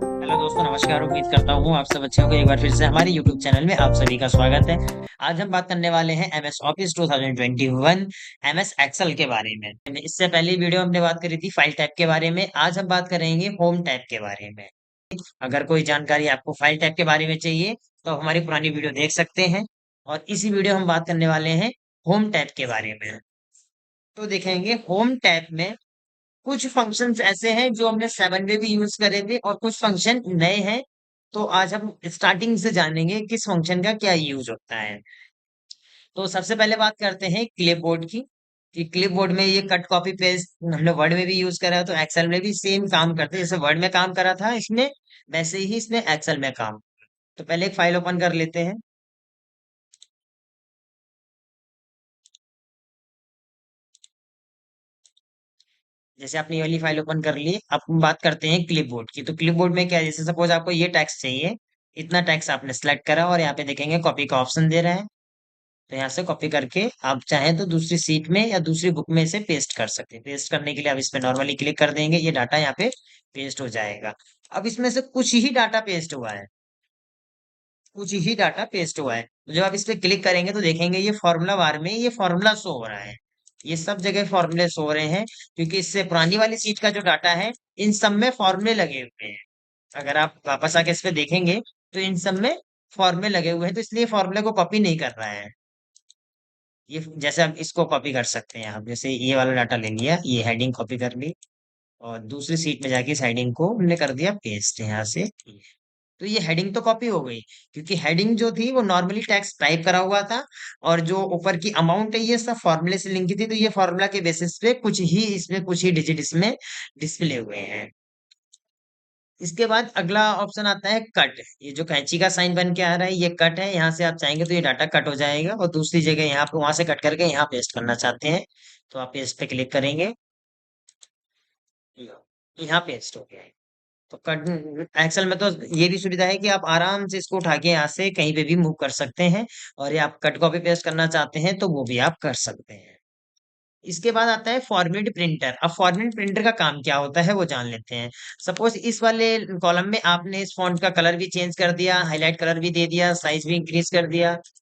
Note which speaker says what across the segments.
Speaker 1: Hello दोस्तों, नमस्कार। उम्मीद करता हूँ आप सब अच्छे होंगे। एक बार फिर से हमारे यूट्यूब चैनल में आप सभी का स्वागत है। आज हम बात करने वाले हैं एमएस ऑफिस 2021 एमएस एक्सेल के बारे में। इससे पहली वीडियो हमने बात करी थी फाइल टाइप के बारे में। आज हम बात करेंगे होम टाइप के बारे में। अगर कोई जानकारी आपको फाइल टाइप के बारे में चाहिए तो हमारी पुरानी वीडियो देख सकते हैं। और इसी वीडियो हम बात करने वाले हैं होम टैब के बारे में। तो देखेंगे होम टैब में कुछ फंक्शंस ऐसे हैं जो हमने 7 में भी यूज करे थे और कुछ फंक्शन नए हैं। तो आज हम स्टार्टिंग से जानेंगे किस फंक्शन का क्या यूज होता है। तो सबसे पहले बात करते हैं क्लिपबोर्ड की, कि क्लिपबोर्ड में ये कट कॉपी पेस्ट हमने वर्ड में भी यूज करा है, तो एक्सेल में भी सेम काम करते हैं। जैसे वर्ड में काम करा था इसमें, वैसे ही इसमें एक्सेल में काम। तो पहले एक फाइल ओपन कर लेते हैं। जैसे आपने ये वाली फाइल ओपन कर ली, अब हम बात करते हैं क्लिपबोर्ड की। तो क्लिपबोर्ड में क्या है, जैसे सपोज आपको ये टेक्स्ट चाहिए, इतना टेक्स्ट आपने सेलेक्ट करा और यहाँ पे देखेंगे कॉपी का ऑप्शन दे रहा है। तो यहाँ से कॉपी करके आप चाहें तो दूसरी सीट में या दूसरी बुक में से पेस्ट कर सकते हैं। पेस्ट करने के लिए आप इस पे नॉर्मली क्लिक कर देंगे, ये डाटा यहाँ पे पेस्ट हो जाएगा। अब इसमें से कुछ ही डाटा पेस्ट हुआ है, कुछ ही डाटा पेस्ट हुआ है। तो जब आप इस पे क्लिक करेंगे तो देखेंगे ये फॉर्मूला बार में ये फॉर्मूला शो हो रहा है। ये सब जगह फॉर्मूले शो हो रहे हैं, क्योंकि इससे पुरानी वाली सीट का जो डाटा है, इन सब में फॉर्मूले लगे हुए हैं। अगर आप वापस आके इस पे देखेंगे तो इन सब में फॉर्मूले लगे हुए हैं, तो इसलिए फॉर्मूले को कॉपी नहीं कर रहा है। ये जैसे आप इसको कॉपी कर सकते हैं, आप जैसे ये वाला डाटा ले लिया, ये हेडिंग कॉपी कर ली और दूसरी सीट में जाके इस हेडिंग को हमने कर दिया पेस्ट यहाँ से। तो ये हेडिंग तो कॉपी हो गई, क्योंकि हेडिंग जो थी वो नॉर्मली टेक्स्ट टाइप करा हुआ था, और जो ऊपर की अमाउंट है ये सब फॉर्मूले से लिंक की थी। तो ये फॉर्मूला के बेसिस पे कुछ ही इसमें कुछ ही डिजिट इसमें डिस्प्ले हुए हैं। इसके बाद अगला ऑप्शन आता है कट। ये जो कैंची का साइन बन के आ रहा है ये कट है। यहाँ से आप चाहेंगे तो ये डाटा कट हो जाएगा और दूसरी जगह यहाँ पे वहां से कट करके यहाँ पेस्ट करना चाहते हैं तो आप पेस्ट पे क्लिक करेंगे, यहाँ पेस्ट हो गया है। तो कट एक्सेल में तो ये भी सुविधा है कि आप आराम से इसको उठा के यहाँ से कहीं पे भी मूव कर सकते हैं। और ये आप कट कॉपी पेस्ट करना चाहते हैं तो वो भी आप कर सकते हैं। इसके बाद आता है फॉर्मेट प्रिंटर। अब फॉर्मेट प्रिंटर का काम क्या होता है वो जान लेते हैं। सपोज इस वाले कॉलम में आपने इस फॉन्ट का कलर भी चेंज कर दिया, हाईलाइट कलर भी दे दिया, साइज भी इंक्रीज कर दिया,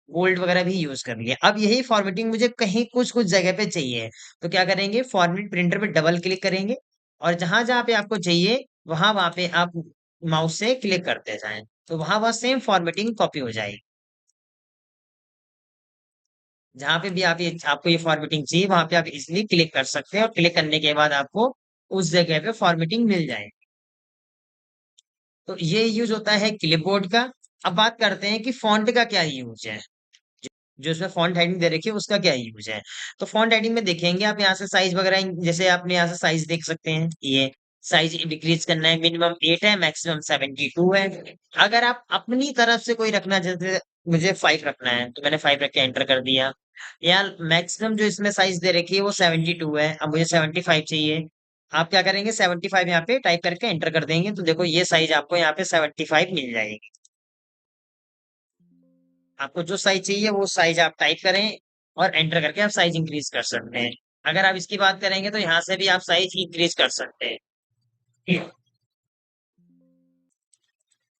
Speaker 1: बोल्ड वगैरह भी यूज कर लिया। अब यही फॉर्मेटिंग मुझे कहीं कुछ कुछ जगह पे चाहिए, तो क्या करेंगे, फॉर्मेट प्रिंटर पे डबल क्लिक करेंगे और जहां जहां पे आपको चाहिए वहां वहां पे आप माउस से क्लिक करते जाएं, तो वहां वह सेम फॉर्मेटिंग कॉपी हो जाएगी। जहां पे भी आप ये आपको ये फॉर्मेटिंग चाहिए वहां पे आप इजिली क्लिक कर सकते हैं और क्लिक करने के बाद आपको उस जगह पे फॉर्मेटिंग मिल जाए। तो ये यूज होता है क्लिपबोर्ड का। अब बात करते हैं कि फॉन्ट का क्या यूज है। जो इसमें फॉन्ट हेडिंग दे रखी है उसका क्या यूज है। तो फॉन्ट हेडिंग में देखेंगे आप यहाँ से साइज वगैरह, जैसे आपने यहाँ से साइज देख सकते हैं, ये साइज डिक्रीज करना है, मिनिमम 8 है, मैक्सिमम 72 है। अगर आप अपनी तरफ से कोई रखना, जैसे मुझे 5 रखना है तो मैंने 5 रख के एंटर कर दिया। या मैक्सिमम जो इसमें साइज दे रखी है वो 72 है, अब मुझे 75 चाहिए। आप क्या करेंगे, 75 यहाँ पे टाइप करके एंटर कर देंगे, तो देखो ये साइज आपको यहाँ पे 75 मिल जाएगी। आपको जो साइज चाहिए वो साइज आप टाइप करें और एंटर करके आप साइज इंक्रीज कर सकते हैं। अगर आप इसकी बात करेंगे तो यहाँ से भी आप साइज इंक्रीज कर सकते हैं।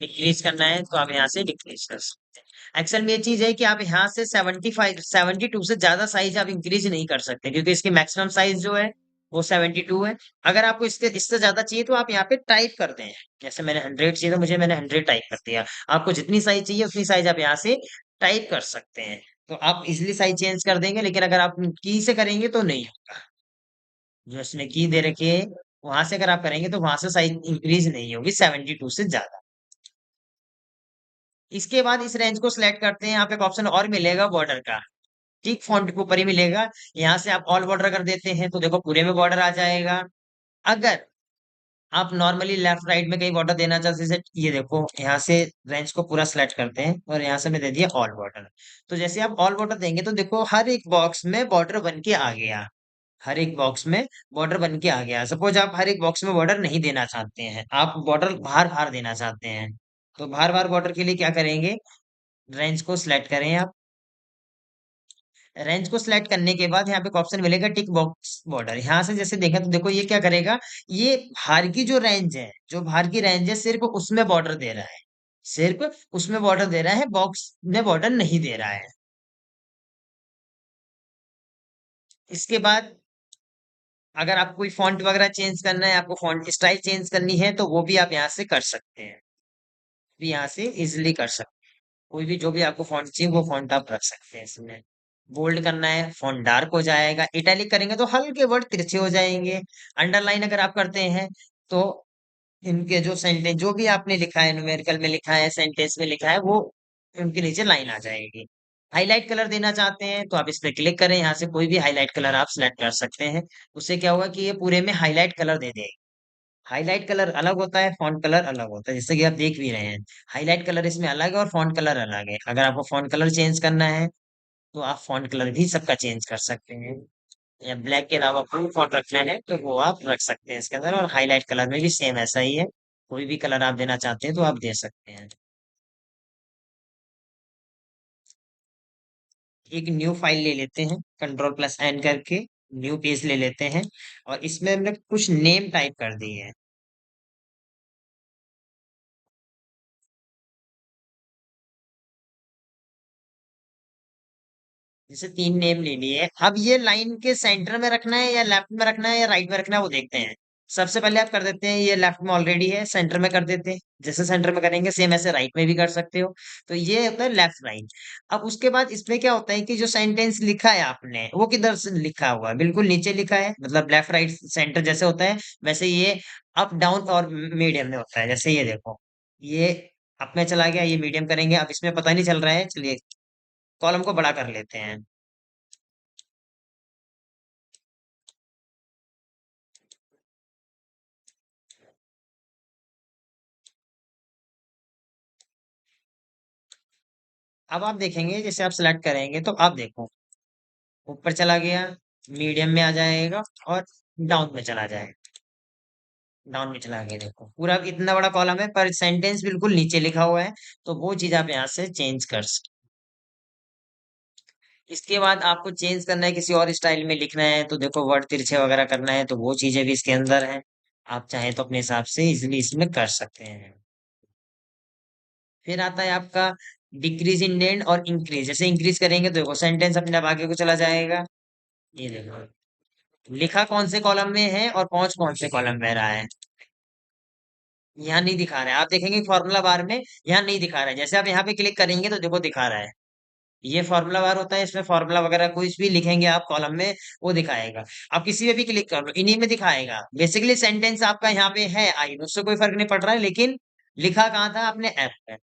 Speaker 1: डिक्रीज करना है तो आप यहाँ से डिक्रीज कर सकते हैं। एक्सेल में ये चीज है कि आप यहाँ से 75 72 से ज्यादा साइज आप इंक्रीज नहीं कर सकते, क्योंकि इसकी मैक्सिमम साइज जो है वो 72 है। अगर आपको इसके इससे ज्यादा चाहिए तो आप यहाँ पे टाइप करते हैं। जैसे मैंने 100 चाहिए तो मैंने 100 टाइप कर दिया। आपको जितनी साइज चाहिए उतनी साइज आप यहाँ से टाइप कर सकते हैं। तो आप इजिली साइज चेंज कर देंगे, लेकिन अगर आप की से करेंगे तो नहीं होगा। जो इसमें की दे रखी है वहां से अगर आप करेंगे तो वहां से साइज इंक्रीज नहीं होगी 72 से ज्यादा। इसके बाद इस रेंज को सिलेक्ट करते हैं, यहाँ पे एक ऑप्शन और मिलेगा बॉर्डर का। ठीक फॉन्ट के ऊपर ही मिलेगा। यहाँ से आप ऑल बॉर्डर कर देते हैं तो देखो पूरे में बॉर्डर आ जाएगा। अगर आप नॉर्मली लेफ्ट राइट में कहीं बॉर्डर देना चाहते हैं, जैसे ये देखो यहाँ से रेंज को पूरा सिलेक्ट करते हैं और यहाँ से मैं दे दिया ऑल बॉर्डर। तो जैसे आप ऑल बॉर्डर देंगे तो देखो हर एक बॉक्स में बॉर्डर बन के आ गया। हर एक बॉक्स में बॉर्डर बन के आ गया। सपोज आप हर एक बॉक्स में बॉर्डर नहीं देना चाहते हैं, आप बॉर्डर बाहर बाहर देना चाहते हैं, तो बाहर बाहर बॉर्डर के लिए क्या करेंगे, रेंज को सिलेक्ट करें आप रेंज को सिलेक्ट करने के बाद यहाँ पे एक ऑप्शन मिलेगा टिक बॉक्स बॉर्डर। यहाँ से जैसे देखें तो देखो ये क्या करेगा, ये बाहर की जो रेंज है, जो बाहर की रेंज है सिर्फ उसमें बॉर्डर दे रहा है, सिर्फ उसमें बॉर्डर दे रहा है, बॉक्स में बॉर्डर नहीं दे रहा है। इसके बाद अगर आपको कोई फॉन्ट वगैरह चेंज करना है, आपको फॉन्ट स्टाइल चेंज करनी है, तो वो भी आप यहाँ से कर सकते हैं, भी यहाँ से इजिली कर सकते हैं। कोई भी जो भी आपको फॉन्ट चाहिए वो फॉन्ट आप रख सकते हैं इसमें। बोल्ड करना है, फॉन्ट डार्क हो जाएगा। इटैलिक करेंगे तो हल्के वर्ड तिरछे हो जाएंगे। अंडरलाइन अगर आप करते हैं तो इनके जो सेंटेंस जो भी आपने लिखा है, न्यूमेरिकल में लिखा है, सेंटेंस में लिखा है, वो उनके नीचे लाइन आ जाएगी। हाईलाइट कलर देना चाहते हैं तो आप इस पे क्लिक करें, यहाँ से कोई भी हाईलाइट कलर आप सिलेक्ट कर सकते हैं। उससे क्या होगा कि ये पूरे में हाईलाइट कलर दे देगा। हाईलाइट कलर अलग होता है, फॉन्ट कलर अलग होता है, जैसे कि आप देख भी रहे हैं। हाईलाइट कलर इसमें अलग है और फॉन्ट कलर अलग है। अगर आपको फॉन्ट कलर चेंज करना है तो आप फॉन्ट कलर भी सबका चेंज कर सकते हैं, या ब्लैक के अलावा कोई फॉन्ट रखना है तो वो आप रख सकते हैं इसके अंदर। और हाईलाइट कलर में भी सेम ऐसा ही है, कोई भी कलर आप देना चाहते हैं तो आप दे सकते हैं। एक न्यू फाइल ले लेते हैं, कंट्रोल प्लस एन करके न्यू पेज ले लेते हैं, और इसमें हमने कुछ नेम टाइप कर दिए हैं। जैसे 3 नेम ले लिए। अब ये लाइन के सेंटर में रखना है या लेफ्ट में रखना है या राइट में रखना है वो देखते हैं। सबसे पहले आप कर देते हैं, ये लेफ्ट में ऑलरेडी है, सेंटर में कर देते हैं। जैसे सेंटर में करेंगे सेम ऐसे राइट में भी कर सकते हो। तो ये होता है लेफ्ट राइट। अब उसके बाद इसमें क्या होता है कि जो सेंटेंस लिखा है आपने वो किधर से लिखा हुआ है, बिल्कुल नीचे लिखा है, मतलब लेफ्ट राइट सेंटर जैसे होता है वैसे ये अप डाउन और मीडियम में होता है। जैसे ये देखो, ये अप में चला गया, ये मीडियम करेंगे, अब इसमें पता नहीं चल रहा है, चलिए कॉलम को बड़ा कर लेते हैं। अब आप देखेंगे जैसे आप सिलेक्ट करेंगे तो आप देखो ऊपर चला गया, मीडियम में आ जाएगा और डाउन में चला जाएगा। डाउन में चला गया, देखो पूरा इतना बड़ा कॉलम है पर सेंटेंस बिल्कुल नीचे लिखा हुआ है। तो वो चीज आप यहाँ से चेंज कर सकते। इसके बाद आपको चेंज करना है, किसी और स्टाइल में लिखना है तो देखो वर्ड तिरछे वगैरह करना है तो वो चीजें भी इसके अंदर है। आप चाहें तो अपने हिसाब से इजिली इसमें कर सकते हैं। फिर आता है आपका डिक्रीज इन डेंट और इंक्रीज। जैसे इंक्रीज करेंगे तो देखो सेंटेंस अपने आप आगे को चला जाएगा। ये देखो लिखा कौन से कॉलम में है और पहुंच कौन से कॉलम में रहा है, यहाँ नहीं दिखा रहा है। आप देखेंगे फॉर्मूला बार में यहाँ नहीं दिखा रहा है। जैसे आप यहाँ पे क्लिक करेंगे तो देखो दिखा रहा है। ये फॉर्मूला बार होता है, इसमें फॉर्मूला वगैरह कुछ भी लिखेंगे आप कॉलम में वो दिखाएगा। आप किसी पे भी क्लिक कर लो इन्हीं में दिखाएगा। बेसिकली सेंटेंस आपका यहाँ पे है आई, उससे कोई फर्क नहीं पड़ रहा है, लेकिन लिखा कहाँ था आपने ऐप पे।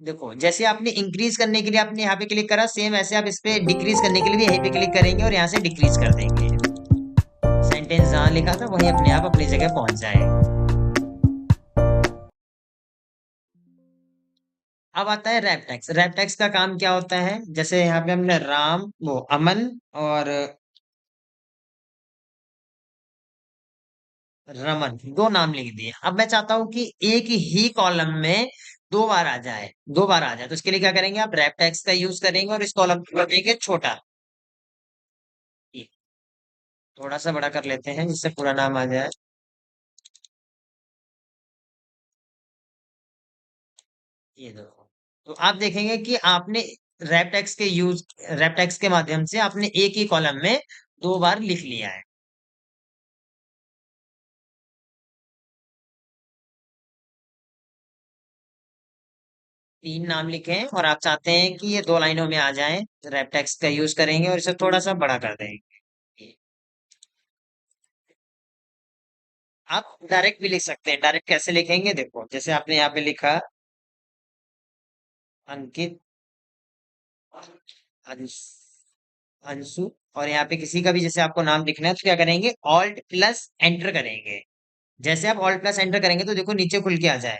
Speaker 1: देखो जैसे आपने इंक्रीज करने के लिए आपने यहाँ पे क्लिक करा, सेम ऐसे आप इस पे डिक्रीज करने के लिए भी यहीं पे क्लिक करेंगे और यहाँ से डिक्रीज कर देंगे। सेंटेंस जहाँ लिखा था वही अपने आप अपनी जगह पहुंच जाए। अब आता है रैप टैक्स। रैप टैक्स का काम क्या होता है, जैसे यहाँ पे हमने राम वो अमन और रमन दो नाम लिख दिए। अब मैं चाहता हूं कि एक ही कॉलम में 2 बार आ जाए, 2 बार आ जाए, तो इसके लिए क्या करेंगे, आप रैप टैक्स का यूज करेंगे और इस कॉलम को कर देंगे छोटा। ये थोड़ा सा बड़ा कर लेते हैं जिससे पूरा नाम आ जाए। ये देखो, तो आप देखेंगे कि आपने रैप टैक्स के माध्यम से आपने एक ही कॉलम में 2 बार लिख लिया है। 3 नाम लिखे हैं और आप चाहते हैं कि ये 2 लाइनों में आ जाएं, रैप टेक्स्ट का यूज करेंगे और इसे थोड़ा सा बड़ा कर देंगे। आप डायरेक्ट भी लिख सकते हैं। डायरेक्ट कैसे लिखेंगे, देखो जैसे आपने यहाँ पे लिखा अंकित, अंश, अंशु, और यहाँ पे किसी का भी जैसे आपको नाम लिखना है तो क्या करेंगे, ऑल्ट प्लस एंटर करेंगे। जैसे आप ऑल्ट प्लस एंटर करेंगे तो देखो नीचे खुल के आ जाए,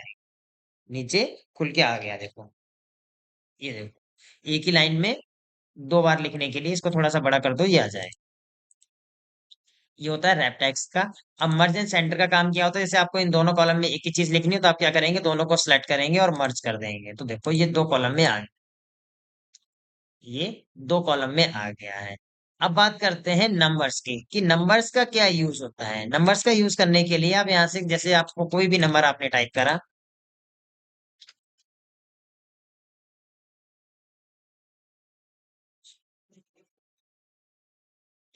Speaker 1: नीचे खुल के आ गया देखो। ये देखो एक ही लाइन में 2 बार लिखने के लिए इसको थोड़ा सा बड़ा कर दो, ये आ जाए। ये होता है रैप टेक्स्ट का। अब मर्ज एंड सेंटर का काम क्या होता है, जैसे आपको इन दोनों कॉलम में एक ही चीज लिखनी है तो आप क्या करेंगे, दोनों को सिलेक्ट करेंगे और मर्ज कर देंगे, तो देखो ये 2 कॉलम में आ गए। ये दो कॉलम में आ गया है। अब बात करते हैं नंबर्स की कि नंबर्स का क्या यूज होता है। नंबर्स का यूज करने के लिए आप यहाँ से जैसे आपको कोई भी नंबर आपने टाइप करा,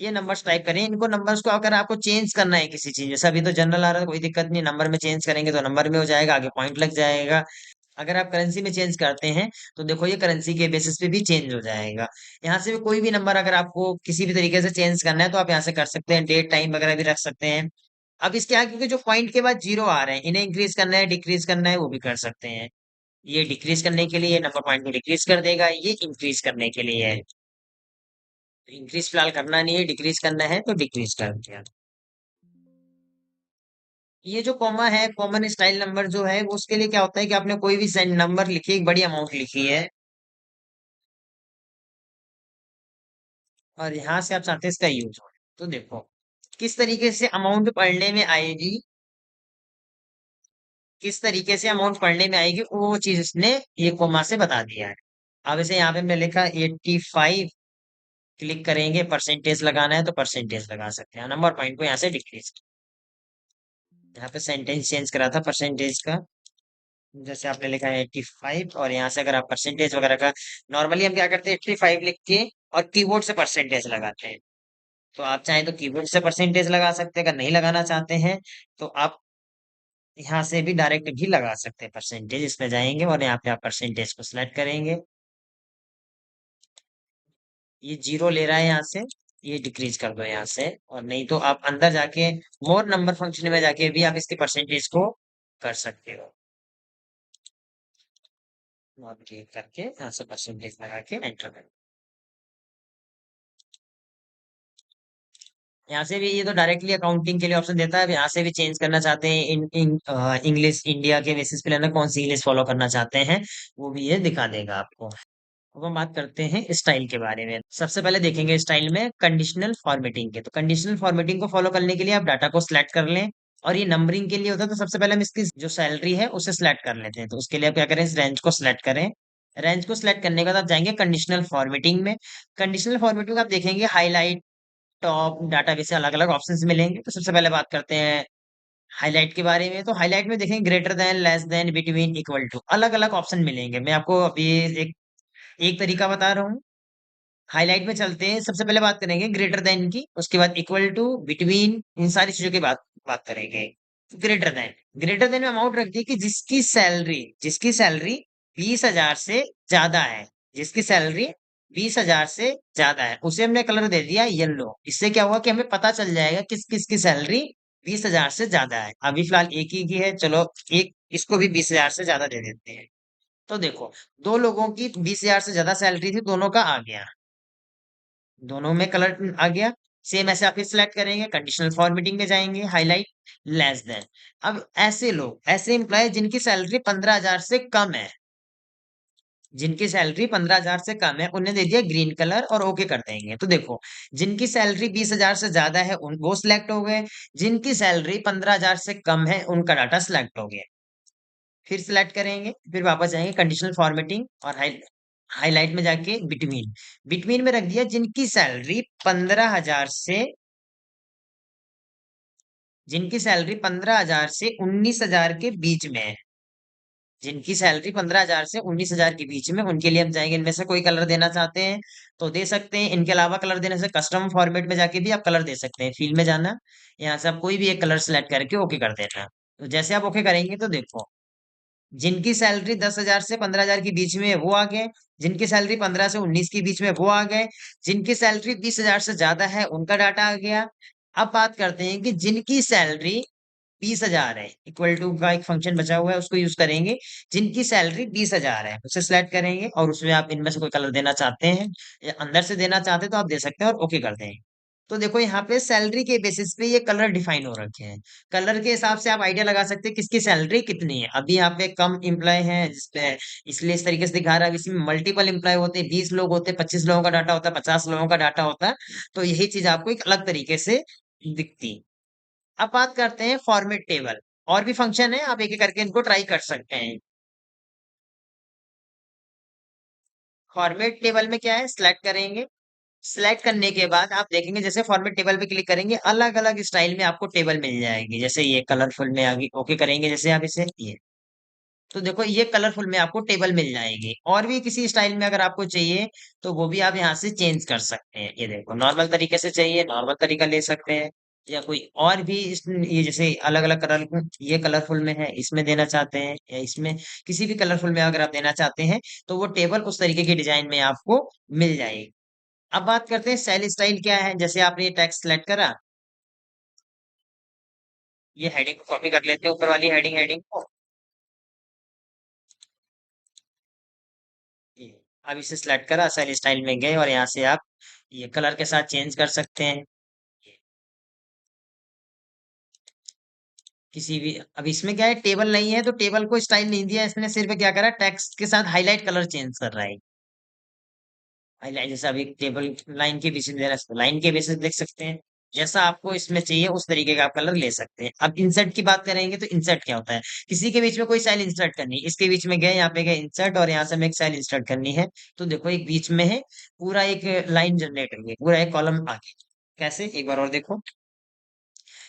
Speaker 1: ये नंबर्स टाइप करें, इनको नंबर्स को अगर आपको चेंज करना है किसी चीज, जैसे अभी तो जनरल आ रहा है, कोई दिक्कत नहीं, नंबर में चेंज करेंगे तो नंबर में हो जाएगा, आगे पॉइंट लग जाएगा। अगर आप करेंसी में चेंज करते हैं तो देखो ये करेंसी के बेसिस पे भी चेंज हो जाएगा। यहाँ से भी कोई भी नंबर अगर आपको किसी भी तरीके से चेंज करना है तो आप यहाँ से कर सकते हैं, डेट टाइम वगैरह भी रख सकते हैं। अब इसके आगे क्योंकि जो पॉइंट के बाद जीरो आ रहे हैं, इन्हें इंक्रीज करना है डिक्रीज करना है वो भी कर सकते हैं। ये डिक्रीज करने के लिए ये नंबर पॉइंट को डिक्रीज कर देगा, ये इंक्रीज करने के लिए है। इंक्रीज फिलहाल करना नहीं है, डिक्रीज करना है तो डिक्रीज कर दिया। ये जो कॉमा है, कॉमन स्टाइल नंबर जो है वो उसके लिए क्या होता है कि आपने कोई भी सेंड नंबर लिखी, एक बड़ी अमाउंट लिखी है, और यहाँ से आप चाहते हैं इसका यूज हो, तो देखो किस तरीके से अमाउंट पढ़ने में आएगी, किस तरीके से अमाउंट पढ़ने में आएगी वो चीज इसने ये कोमा से बता दिया है। अब इसे यहाँ पे मैं लिखा 85, क्लिक करेंगे, परसेंटेज लगाना है तो परसेंटेज लगा सकते हैं, नंबर पॉइंट को यहाँ से डिक्रीज। यहाँ पे सेंटेंस चेंज करा था परसेंटेज का, जैसे आपने लिखा है 85, और यहाँ से अगर आप परसेंटेज वगैरह का, नॉर्मली हम क्या करते हैं 85 लिख के और कीबोर्ड से परसेंटेज लगाते हैं। तो आप चाहें तो कीबोर्ड से परसेंटेज लगा सकते हैं, अगर नहीं लगाना चाहते हैं तो आप यहाँ से भी डायरेक्ट भी लगा सकते हैं परसेंटेज। इसमें जाएंगे और यहाँ पे आप परसेंटेज को सिलेक्ट करेंगे, ये जीरो ले रहा है यहाँ से, ये डिक्रीज कर दो यहाँ से, और नहीं तो आप अंदर जाके मोर नंबर फंक्शन में जाके भी आप इसकी परसेंटेज को कर सकते हो। और क्लिक करके यहाँ से परसेंटेज लगा के एंटर कर, यहाँ से भी ये तो डायरेक्टली अकाउंटिंग के लिए ऑप्शन देता है। अब यहाँ से भी चेंज करना चाहते हैं इंग्लिश इंडिया के बेसिस पे लेना, कौन सी इंग्लिश फॉलो करना चाहते हैं वो भी ये दिखा देगा आपको। अब हम बात करते हैं स्टाइल के बारे में। सबसे पहले देखेंगे स्टाइल में कंडीशनल फॉर्मेटिंग के, तो कंडीशनल फॉर्मेटिंग को फॉलो करने के लिए आप डाटा को सिलेक्ट कर लें, और ये नंबरिंग के लिए होता है तो सबसे पहले हम इसकी जो सैलरी है उसे सिलेक्ट कर लेते हैं। तो उसके लिए आप क्या करें, इस रेंज को सिलेक्ट करें। रेंज को सिलेक्ट करने के बाद आप जाएंगे कंडीशनल फॉर्मेटिंग में। कंडीशनल फॉर्मेटिंग आप देखेंगे हाईलाइट, टॉप, डाटाबेस से अलग अलग ऑप्शंस मिलेंगे। तो सबसे पहले बात करते हैं हाईलाइट के बारे में। तो हाईलाइट में देखेंगे greater than, less than, between, equal to, अलग अलग ऑप्शन मिलेंगे। मैं आपको अभी एक एक तरीका बता रहा हूँ। हाईलाइट में चलते हैं, सबसे पहले बात करेंगे ग्रेटर देन की, उसके बाद इक्वल टू, बिटवीन, इन सारी चीजों की बात करेंगे। ग्रेटर देन, ग्रेटर देन में अमाउंट रख दी कि जिसकी सैलरी 20,000 से ज्यादा है, जिसकी सैलरी 20,000 से ज्यादा है, उसे हमने कलर दे दिया येलो। इससे क्या हुआ कि हमें पता चल जाएगा किस किस की सैलरी 20,000 से ज्यादा है। अभी फिलहाल एक ही की है, चलो एक इसको भी 20,000 से ज्यादा दे देते हैं। तो देखो दो लोगों की 20,000 से ज्यादा सैलरी थी, दोनों का आ गया, दोनों में कलर आ गया। सेम ऐसे आप फिर सिलेक्ट करेंगे, कंडीशनल फॉर्मेटिंग में जाएंगे, हाईलाइट, लेस देन। अब ऐसे लोग, ऐसे एम्प्लॉय जिनकी सैलरी 15,000 से कम है, जिनकी सैलरी 15,000 से कम है, उन्हें दे दिया ग्रीन कलर और ओके कर देंगे। तो देखो जिनकी सैलरी 20,000 से ज्यादा है उन वो सिलेक्ट हो गए, जिनकी सैलरी 15,000 से कम है उनका डाटा सिलेक्ट हो गया। फिर सिलेक्ट करेंगे, फिर वापस जाएंगे कंडीशनल फॉर्मेटिंग और हाईलाइट में जाके बिटवीन, बिटवीन में रख दिया जिनकी सैलरी 15,000 से, जिनकी सैलरी 15,000 से 19,000 के बीच में है, जिनकी सैलरी 15,000 से 19,000 के बीच में, उनके लिए हम जाएंगे, इनमें से कोई कलर देना चाहते हैं तो दे सकते हैं। इनके अलावा कलर देने से कस्टम फॉर्मेट में जाके भी आप कलर दे सकते हैं, फील्ड में जाना, यहाँ से आप कोई भी एक कलर सेलेक्ट करके ओके कर देना। तो जैसे आप ओके करेंगे तो देखो जिनकी सैलरी 10,000 से 15,000 के बीच में है वो आ गए, जिनकी सैलरी 15 से 19 के बीच में वो आ गए, जिनकी सैलरी 20,000 से ज्यादा है उनका डाटा आ गया। अब बात करते हैं कि जिनकी सैलरी 20,000 है, इक्वल टू का एक फंक्शन बचा हुआ है उसको यूज करेंगे, जिनकी सैलरी 20,000 है उसे सिलेक्ट करेंगे, और उसमें आप इनमें से कोई कलर देना चाहते हैं या अंदर से देना चाहते हैं तो आप दे सकते हैं और ओके कर दें। तो देखो यहाँ पे सैलरी के बेसिस पे ये कलर डिफाइन हो रखे हैं, कलर के हिसाब से आप आइडिया लगा सकते हैं किसकी सैलरी कितनी है। अभी यहाँ पे कम एम्प्लॉय है जिसपे, इसलिए इस तरीके से दिखा रहा है। इसमें मल्टीपल एम्प्लॉय होते हैं, 20 लोग होते हैं, 25 लोगों का डाटा होता है, 50 लोगों का डाटा होता है, तो यही चीज आपको एक अलग तरीके से दिखती। अब बात करते हैं फॉर्मेट टेबल, और भी फंक्शन है, आप एक एक करके इनको ट्राई कर सकते हैं। फॉर्मेट टेबल में क्या है, सिलेक्ट करेंगे। सिलेक्ट करने के बाद आप देखेंगे जैसे फॉर्मेट टेबल पे क्लिक करेंगे, अलग अलग स्टाइल में आपको टेबल मिल जाएगी। जैसे ये कलरफुल में आगे ओके करेंगे, जैसे आप इसे ये, तो देखो ये कलरफुल में आपको टेबल मिल जाएगी। और भी किसी स्टाइल में अगर आपको चाहिए तो वो भी आप यहाँ से चेंज कर सकते हैं। ये देखो नॉर्मल तरीके से चाहिए, नॉर्मल तरीका ले सकते हैं, या कोई और भी ये जैसे अलग अलग कलर, ये कलरफुल में है इसमें देना चाहते हैं, या इसमें किसी भी कलरफुल में अगर आप देना चाहते हैं तो वो टेबल उस तरीके की डिजाइन में आपको मिल जाएगी। अब बात करते हैं सेल स्टाइल क्या है। जैसे आपने ये टेक्स्ट सेलेक्ट करा, ये हेडिंग को कॉपी कर लेते हैं, ऊपर वाली हेडिंग को। ये, अब इसे सिलेक्ट करा, सेल स्टाइल में गए और यहाँ से आप ये कलर के साथ चेंज कर सकते हैं। ये, किसी भी, अब इसमें क्या है, टेबल नहीं है तो टेबल को स्टाइल नहीं दिया इसने, सिर्फ क्या करा, टेक्स्ट के साथ हाईलाइट कलर चेंज कर रहा है। हाईलाइट जैसे अभी टेबल लाइन के बेसिस दे रहा है, लाइन के बेसिस देख सकते हैं। जैसा आपको इसमें चाहिए उस तरीके का आप कलर ले सकते हैं। अब इंसर्ट की बात करेंगे तो इंसर्ट क्या होता है, किसी के बीच में कोई सेल इंसर्ट करनी है, इसके बीच में गए, यहाँ पे गए इंसर्ट, और यहाँ से हमें एक सेल इंसर्ट करनी है। तो देखो एक बीच में है, पूरा एक लाइन जनरेट हुई है, पूरा एक कॉलम आगे। कैसे, एक बार और देखो,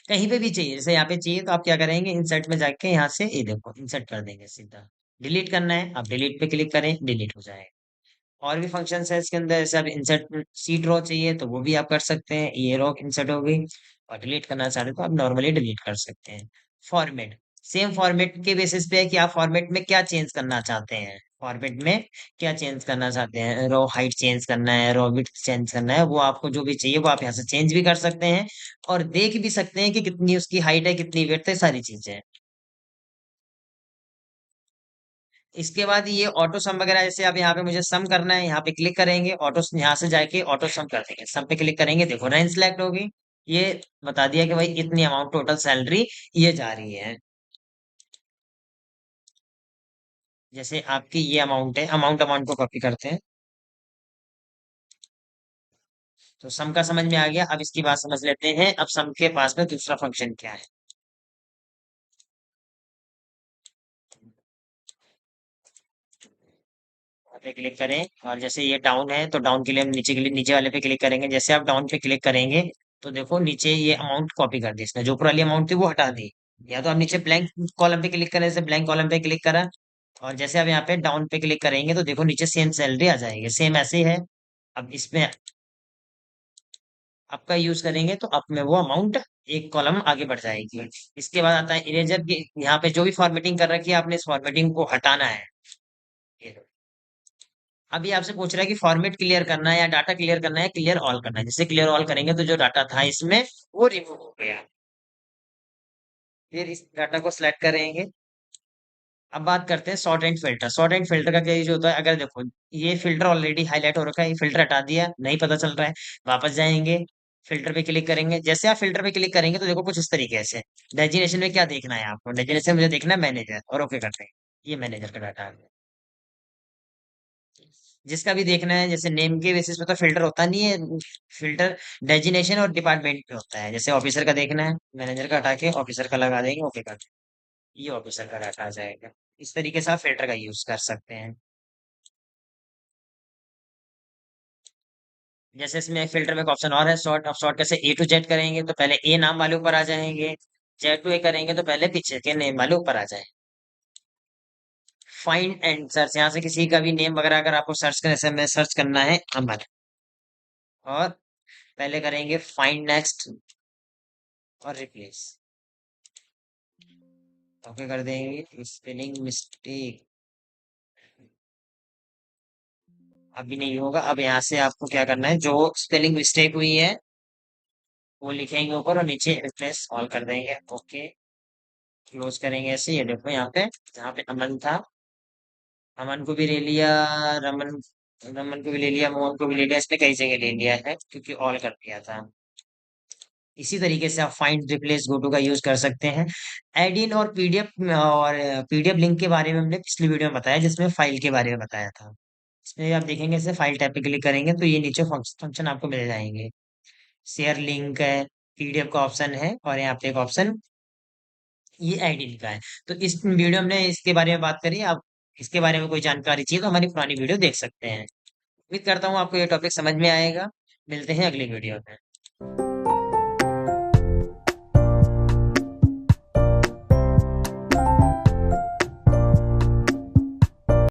Speaker 1: कहीं पे भी चाहिए, जैसे यहाँ पे चाहिए तो आप क्या करेंगे, इंसर्ट में जाके यहाँ से ये देखो इंसर्ट कर देंगे सीधा। डिलीट करना है, आप डिलीट पे क्लिक करें, डिलीट हो जाएगा। और भी फंक्शंस है इसके अंदर, जैसे आप इंसर्ट सीट रो चाहिए तो वो भी आप कर सकते हैं, ये रो इंसर्ट हो गई। और डिलीट करना चाहते हो तो आप नॉर्मली डिलीट कर सकते हैं। फॉर्मेट, सेम फॉर्मेट के बेसिस पे है कि आप फॉर्मेट में क्या चेंज करना चाहते हैं। फॉर्मेट में क्या चेंज करना चाहते हैं, रो हाइट चेंज करना है, रो विड्थ चेंज करना है, वो आपको जो भी चाहिए वो आप यहाँ से चेंज भी कर सकते हैं। और देख भी सकते हैं कि कितनी उसकी हाइट है, कितनी विड्थ है, सारी चीजें। इसके बाद ये ऑटो सम वगैरह, जैसे अब यहाँ पे मुझे सम करना है, यहाँ पे क्लिक करेंगे, ऑटो यहाँ से जाके ऑटो सम कर देंगे, सम पे क्लिक करेंगे, देखो रेंज सिलेक्ट होगी। ये बता दिया कि भाई इतनी अमाउंट टोटल सैलरी ये जा रही है। जैसे आपकी ये अमाउंट है, अमाउंट अमाउंट को कॉपी करते हैं। तो सम का समझ में आ गया, अब इसकी बात समझ लेते हैं, अब सम के पास में दूसरा फंक्शन क्या है। यहाँ पे क्लिक करें, और जैसे ये डाउन है तो डाउन के लिए हम नीचे के लिए नीचे वाले पे क्लिक करेंगे। जैसे आप डाउन पे क्लिक करेंगे तो देखो नीचे ये अमाउंट कॉपी कर दी इसने, जो ऊपर वाली अमाउंट थी वो हटा दी। या तो आप नीचे ब्लैंक कॉलम पे क्लिक करें, जैसे ब्लैंक कॉलम पे क्लिक करा, और जैसे आप यहाँ पे डाउन पे क्लिक करेंगे तो देखो नीचे सेम सैलरी आ जाएगी, सेम ऐसे ही है। अब इसमें आपका यूज करेंगे तो आप में वो अमाउंट एक कॉलम आगे बढ़ जाएगी। इसके बाद आता है इरेजर की, यहाँ पे जो भी फॉर्मेटिंग कर रखी है आपने, इस फॉर्मेटिंग को हटाना है। ये लो। अभी आपसे पूछ रहा है कि फॉर्मेट क्लियर करना है या डाटा क्लियर करना है, क्लियर ऑल करना है। जैसे क्लियर ऑल करेंगे तो जो डाटा था इसमें वो रिमूव हो गया। फिर इस डाटा को सिलेक्ट करेंगे। अब बात करते हैं sort and filter. Sort and filter का क्या यूज होता है, अगर देखो ये फिल्टर ऑलरेडी हाईलाइट हो रखा है, ये फिल्टर हटा दिया, नहीं पता चल रहा है, वापस जाएंगे, फिल्टर पे क्लिक करेंगे। जैसे आप फिल्टर पे क्लिक करेंगे तो देखो कुछ इस तरीके से, डेजिनेशन में क्या देखना है आपको, डेजिनेशन मुझे देखना है मैनेजर, और ओके करते हैं। ये मैनेजर का डाटा आ गया। जिसका भी देखना है, जैसे नेम के बेसिस पे तो फिल्टर होता नहीं है, फिल्टर डेजिनेशन और डिपार्टमेंट पे होता है। जैसे ऑफिसर का देखना है, मैनेजर का हटा के ऑफिसर का लगा देंगे, ओके कर, ये ऑफिसर का डाटा आ जाएगा। इस तरीके से आप फिल्टर का यूज कर सकते हैं। जैसे इसमें एक फिल्टर में एक ऑप्शन और है, शॉर्ट। अब शॉर्ट कैसे, ए टू जेड करेंगे तो पहले ए नाम वाले ऊपर आ जाएंगे, जेड टू ए करेंगे तो पहले पीछे के नेम वाले ऊपर आ जाए। फाइंड एंड सर्च, यहाँ से किसी का भी नेम वगैरह अगर आपको सर्च करने से में सर्च करना है अमर, और पहले करेंगे फाइंड नेक्स्ट और रिप्लेस, ओके कर देंगे। स्पेलिंग मिस्टेक अभी नहीं होगा। अब यहाँ से आपको क्या करना है, जो स्पेलिंग मिस्टेक हुई है वो लिखेंगे ऊपर, और नीचे रिप्लेस ऑल कर देंगे, ओके क्लोज करेंगे। ऐसे ये देखो यहाँ पे, जहाँ पे अमन था, अमन को भी ले लिया, रमन, रमन को भी ले लिया, मोहन को भी ले लिया, इसने कई जगह ले लिया है क्योंकि ऑल कर दिया था। इसी तरीके से आप फाइंड रिप्लेस गो टू का यूज कर सकते हैं। एड इन और पीडीएफ, और पीडीएफ लिंक के बारे में हमने पिछली वीडियो में बताया, जिसमें फाइल के बारे में बताया था। इसमें आप देखेंगे, इसे फाइल टैब पे क्लिक करेंगे तो ये नीचे फंक्शन आपको मिल जाएंगे। शेयर लिंक है, पीडीएफ का ऑप्शन है, और यहाँ पे एक ऑप्शन ये एडिट का है। तो इस वीडियो में इसके बारे में बात करी। आप इसके बारे में कोई जानकारी चाहिए तो हमारी पुरानी वीडियो देख सकते हैं। उम्मीद करता हूँ आपको ये टॉपिक समझ में आएगा। मिलते हैं अगली वीडियो में।